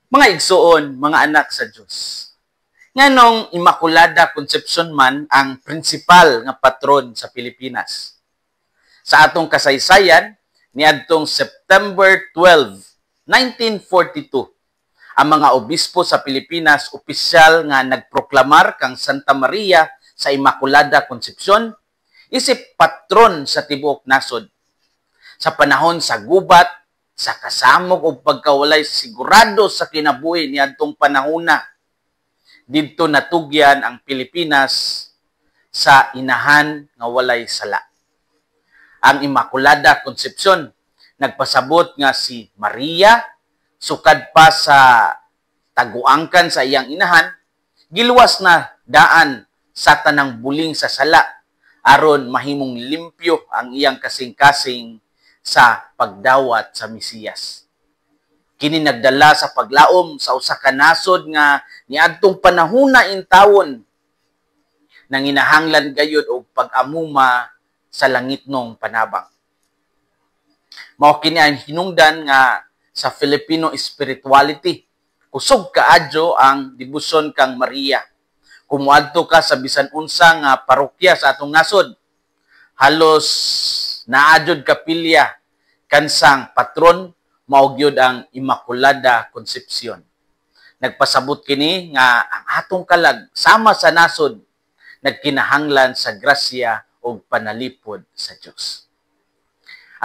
Mga igsoon, mga anak sa Diyos. Nganong Immaculada Concepcion man ang prinsipal nga patron sa Pilipinas. Sa atong kasaysayan, niadtong September 12, 1942, ang mga obispo sa Pilipinas opisyal nga nagproklamar kang Santa Maria sa Immaculada Concepcion isip patron sa tibuok nasod. Sa panahon sa gubat, sa kasamok o pagkawalay sigurado sa kinabuhi niadtong panahona, didto natugyan ang Pilipinas sa inahan nga walay sala. Ang Immaculada Concepcion nagpasabot nga si Maria, sukad pa sa taguangkan sa iyang inahan, giluwas na daan sa tanang buling sa sala aron mahimong limpyo ang iyang kasing-kasing sa pagdawat sa Mesiyas. Kini nagdala sa paglaom sa usa ka nasod nga niadtong panahona intawon nanginahanglan gayud og pag-amuma sa langitnong panabang. Mao kini ang hinungdan nga sa Filipino spirituality. Kusog kaadyo ang debosyon kang Maria. Kumuadto ka sa bisan unsa nga parokya sa atong nasod, halos naadjod kapilya kansang patron mao gyud ang Immaculada Concepcion. Nagpasabot kini nga ang atong kalag sama sa nasod nagkinahanglan sa grasya ug panalipod sa Dios.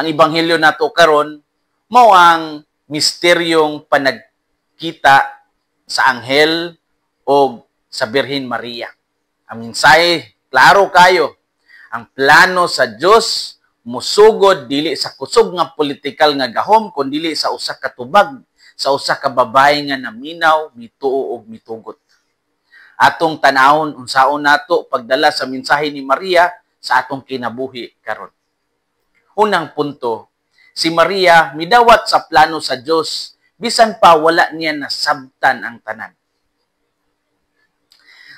Ang ebanghelyo nato karon mao ang misteryong panagkita sa anghel o sa Birhen Maria. Ang mensahe klaro kayo. Ang plano sa Dios musugod dili sa kusog nga politikal nga gahom kundi dili sa usa ka tubag, sa usa ka babaye nga naminaw, mituo ug mitugot. Atong tanawon unsaon nato pagdala sa mensahe ni Maria sa atong kinabuhi karon. Unang punto, si Maria midawat sa plano sa Dios bisan pa wala niya nasabtan ang tanan.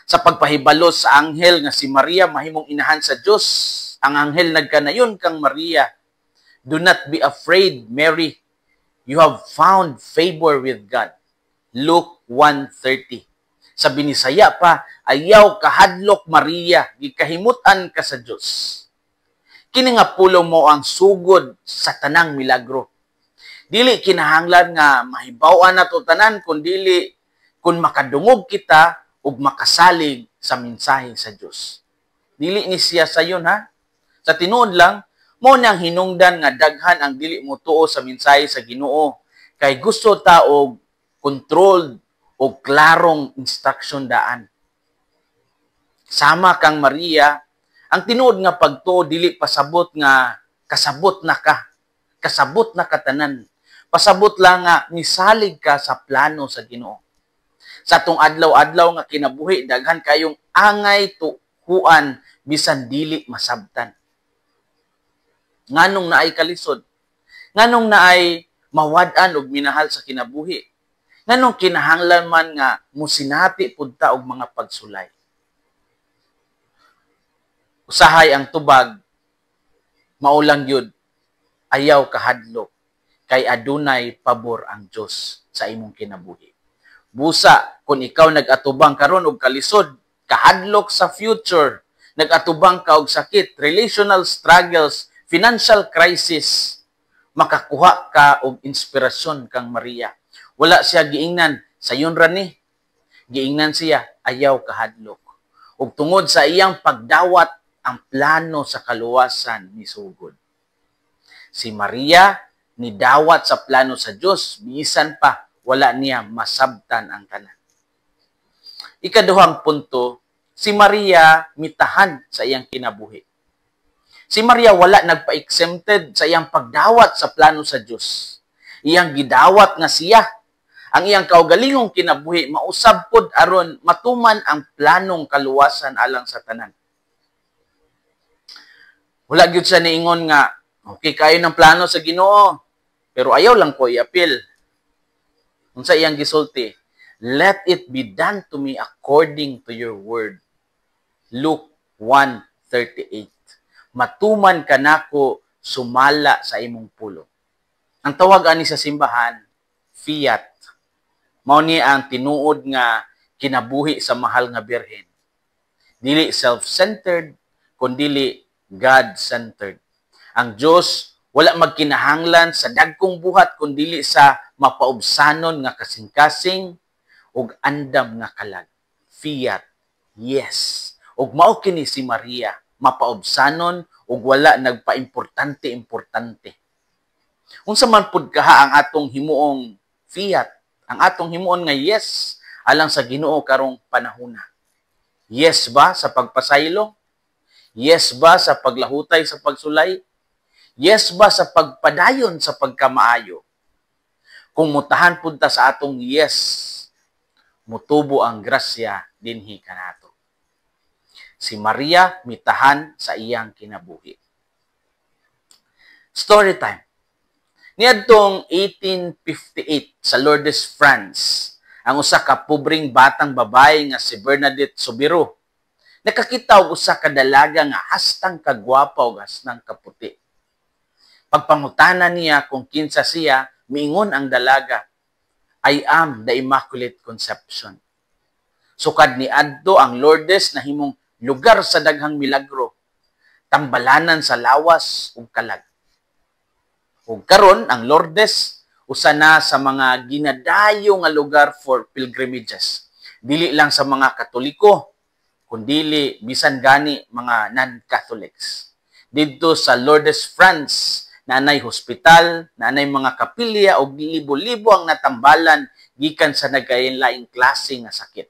Sa pagpahibalo sa anghel nga si Maria mahimong inahan sa Dios, ang anghel nagkanayon kang Maria, "Do not be afraid, Mary. You have found favor with God." Luke 1:30. Sa binisaya pa, "Ayaw kahadlok Maria, gikahimutan ka sa Dios." Kini nga pulong mo ang sugod sa tanang milagro. Dili kinahanglan nga mahibaw-an nato tanan kundi kun makadungog kita ug makasalig sa mensahe sa Dios. Dili ni siya sayon ha. Sa tinuod lang, mo nang hinungdan nga daghan ang dili motuo sa mensahe sa Ginoo kay gusto ta og controlled o klarong instruction daan. Sama kang Maria, ang tinuod nga pagtuo dili pasabot nga kasabot na ka. Kasabot na katanan. Pasabot lang nga misalig ka sa plano sa Ginoo. Sa atong adlaw-adlaw nga kinabuhi, daghan kayong angay tuhuan bisan dili masabtan. Nganong naay kalisod? Nganong naay mawad-an og minahal sa kinabuhi? Nganong kinahanglan man nga musinati pud ta og mga pagsulay? Usahay ang tubag, maulang yun, ayaw kahadlok, kay adunay pabor ang Dios sa imong kinabuhi. Busa, kung ikaw nag-atubang karon og kalisod, kahadlok sa future, nag-atubang ka og sakit, relational struggles, financial crisis, makakuha ka og inspirasyon kang Maria. Wala siya giingnan, sayon ra ni. Giingnan siya, ayaw kahadlok. Ug tungod sa iyang pagdawat, ang plano sa kaluwasan ni sugod. Si Maria, nidawat sa plano sa Dios, bisan pa, wala niya masabtan ang tanan. Ikaduhang punto, si Maria mitahan sa iyang kinabuhi. Si Maria wala nagpa-exempted sa iyang pagdawat sa plano sa Dios. Iyang gidawat nga siya. Ang iyang kaugalingong kinabuhi mausab pod aron matuman ang planong kaluwasan alang sa tanan. Wala gyud siya niingon nga, okay kayo ng plano sa Ginoo, pero ayaw lang ko i-appeal. Unsa iyang gisulti? "Let it be done to me according to your word." Luke 1:38. Matuman kanako sumala sa imong pulong. Ang tawag ani sa simbahan, fiat. Mao ni ang tinuod nga kinabuhi sa mahal nga birhen. Dili self-centered, kundi God-centered. Ang Dios wala magkinahanglan sa dagkong buhat kundi sa mapaubsanon nga kasing-kasing ug andam nga kalag. Fiat, yes. Ug mao kini si Maria, mapaubsanon ug wala nagpaimportante-importante. Unsa man pud kaha ang atong himuong fiat, ang atong himuon nga yes alang sa Ginoo karong panahona. Yes ba sa pagpasaylo? Yes ba sa paglahutay sa pagsulay? Yes ba sa pagpadayon sa pagkamaayo? Kung mutahan pud ta sa atong yes, mutubo ang grasya dinhi kanato. Si Maria mitahan sa iyang kinabuhi. Story time. Niadtong 1858 sa Lourdes, France, ang usa ka pobreng batang babae nga si Bernadette Soberó nakakita og usa ka dalaga nga hastang kagwapa ug hastang kaputi. Pagpangutana niya kung kinsa siya, miingon ang dalaga, I am the Immaculate Conception. Sukad ni adto ang Lourdes na himong lugar sa daghang milagro, tambalanan sa lawas ug kalag. Ug karon ang Lourdes usa na sa mga ginadayo nga lugar for pilgrimages. Dili lang sa mga Katoliko, kundi bisan gani mga non-Catholics. Dito sa Lourdes, France, naanay hospital, naanay mga kapilya ug libo-libo ang natambalan gikan sa nagkalaing klase nga sakit.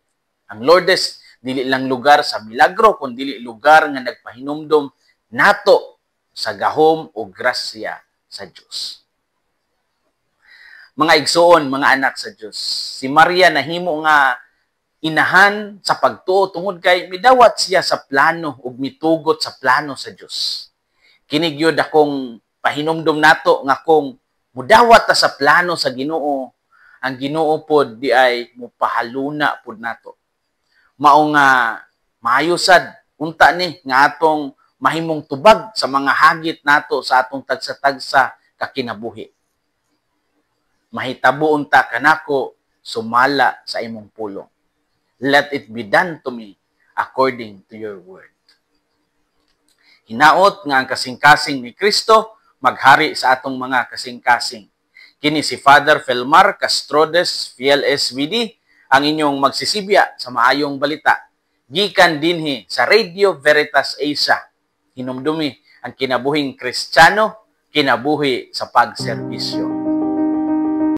Ang Lourdes dili lang lugar sa milagro kundi lugar nga nagpahinumdom nato sa gahom o grasya sa Dios. Mga igsoon, mga anak sa Dios, si Maria nahimo nga inahan sa pagtuo tungod kay midawat siya sa plano ug mitugot sa plano sa Dios. Kini gyud akong pahinumdom nato nga kung mudawat ta sa plano sa Ginoo, ang Ginoo pod di ay mopahaluna pod nato. Mao nga maayo sad unta ni nga atong mahimong tubag sa mga hagit nato sa atong tagsa-tagsa kakinabuhi. Mahitabo unta kanako sumala sa imong pulong. Let it be done to me according to your word. Hinaot nga ang kasing-kasing ni Kristo maghari sa atong mga kasing-kasing. Kini si Father Felmar Castrodes, PLSVD, ang inyong magsisibya sa maayong balita. Gikan dinhi sa Radio Veritas Asia. Hinumdumi ang kinabuhing Kristiyano, kinabuhi sa pagserbisyo.